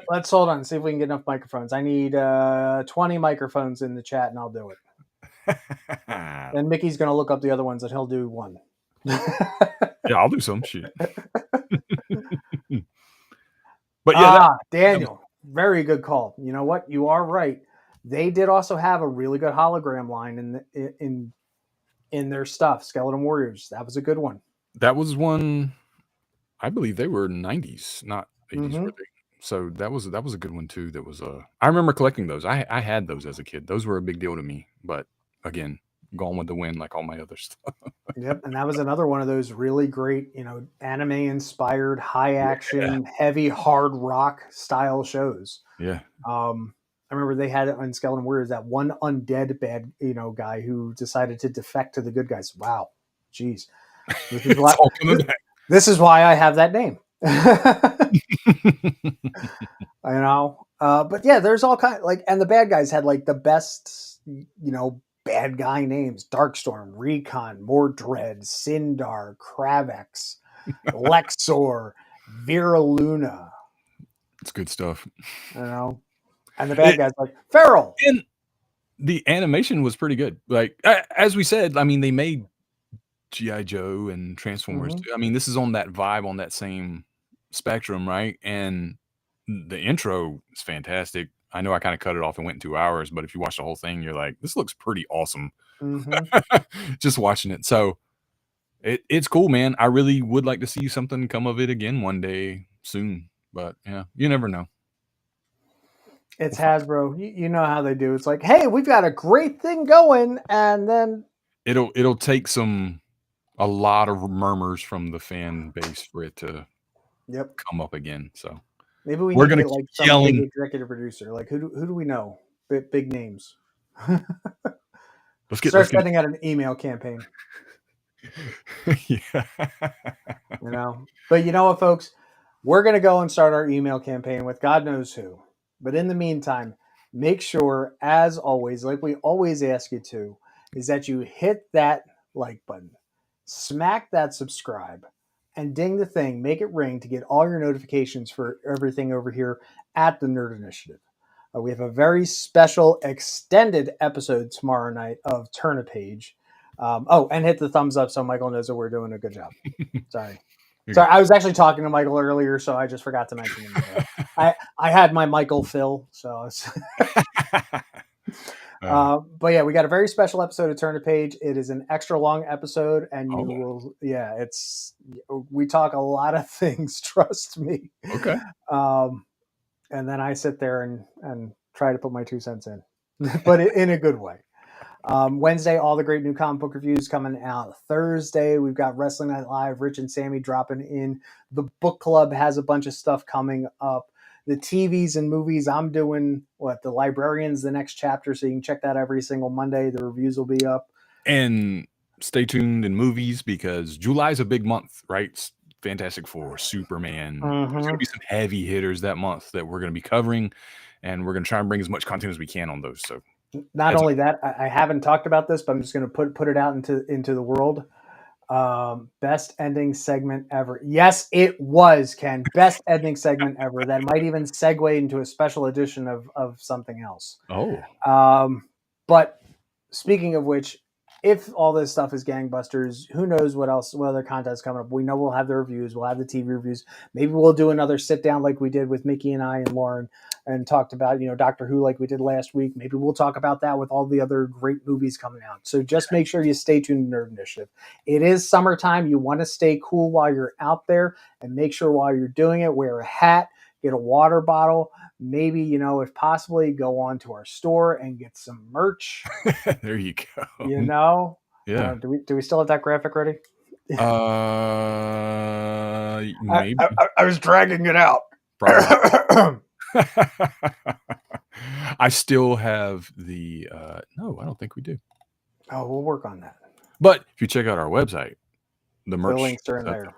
let's hold on and see if we can get enough microphones. I need 20 microphones in the chat, and I'll do it. And Mickey's going to look up the other ones, and he'll do one. Yeah, I'll do some shit. But yeah, Daniel, very good call. You know what? You are right. They did also have a really good hologram line in their stuff. Skeleton Warriors. That was a good one. that was one. I believe they were 90s, not 80s, Mhm. were they? So that was a good one too. That was I remember collecting those. I had those as a kid. Those were a big deal to me. But again, gone with the wind like all my other stuff. Yep, and that was another one of those really great, anime inspired, high action, heavy hard rock style shows. Yeah. I remember they had on Skeleton Warriors that one undead bad, guy who decided to defect to the good guys. Wow, jeez, this is It's why all coming back. this is why I have that name. But yeah, there's all kind and the bad guys had like the best, bad guy names: Darkstorm, Recon, Mordred, Sindar, Kravex, Lexor, Vera Luna. It's good stuff. And the bad guys like Feral. And the animation was pretty good. Like as we said, I mean, they made G.I. Joe and Transformers too. I mean, this is on that vibe, on that same spectrum, right? And the intro is fantastic. I know I kind of cut it off and went in 2 hours, but if you watch the whole thing, you're like, this looks pretty awesome. Just watching it. So it's cool, man. I really would like to see something come of it again one day soon. But yeah, you never know. It's Hasbro. You know how they do. It's like, hey, we've got a great thing going, and then It'll take a lot of murmurs from the fan base for it to come up again. So maybe we we're need to gonna get like keep some big yelling. executive producer. Like who do we know? Big names. Let's Start sending out an email campaign. Yeah. But you know what, folks? We're going to go and start our email campaign with God knows who. But in the meantime, make sure, as always, like we always ask you to, is that you hit that like button, smack that subscribe, and ding the thing, make it ring to get all your notifications for everything over here at the Nerd Initiative. We have a very special extended episode tomorrow night of Turn a Page. And hit the thumbs up so Michael knows that we're doing a good job. Sorry, I was actually talking to Michael earlier, so I just forgot to mention him. I had my Michael Phil, so. But yeah, we got a very special episode of Turn a Page. It is an extra long episode, and you will. Yeah, we talk a lot of things. Trust me. Okay. And then I sit there and try to put my 2 cents in, but in a good way. Wednesday, all the great new comic book reviews coming out. Thursday, we've got Wrestling Night Live. Rich and Sammy dropping in. The book club has a bunch of stuff coming up. The TVs and movies, I'm doing The Librarians, the next chapter, so you can check that every single Monday. The reviews will be up. And stay tuned in movies because July's a big month, right? Fantastic Four, Superman. There's going to be some heavy hitters that month that we're going to be covering, and we're going to try and bring as much content as we can on those. So not only that, I haven't talked about this, but I'm just going to put it out into the world. Best ending segment ever. Yes, it was, Ken. Best ending segment ever. That might even segue into a special edition of something else. But speaking of which, if all this stuff is gangbusters, who knows what other content's coming up. We know we'll have the reviews. We'll have the TV reviews. Maybe we'll do another sit down like we did with Mickey and I and Lauren and talked about, Doctor Who like we did last week. Maybe we'll talk about that with all the other great movies coming out. So just make sure you stay tuned to Nerd Initiative. It is summertime. You want to stay cool while you're out there, and make sure while you're doing it, wear a hat, get a water bottle. Maybe, if possibly, go on to our store and get some merch. There you go. Yeah. Do we still have that graphic ready? Maybe. I was dragging it out. Probably. I still have the. No, I don't think we do. Oh, we'll work on that. But if you check out our website, the merch links are in there.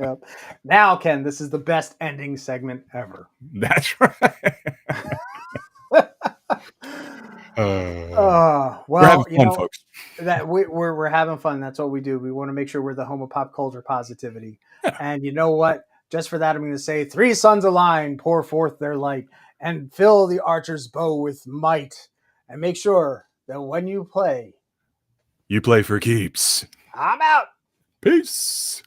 Yep. Now, Ken, this is the best ending segment ever. That's right. Well, we're having fun, folks. That we're having fun. That's what we do. We want to make sure we're the home of pop culture positivity. Yeah. And you know what? Just for that, I'm going to say, 3 suns align, pour forth their light, and fill the archer's bow with might. And make sure that when you play You play for keeps. I'm out. Peace.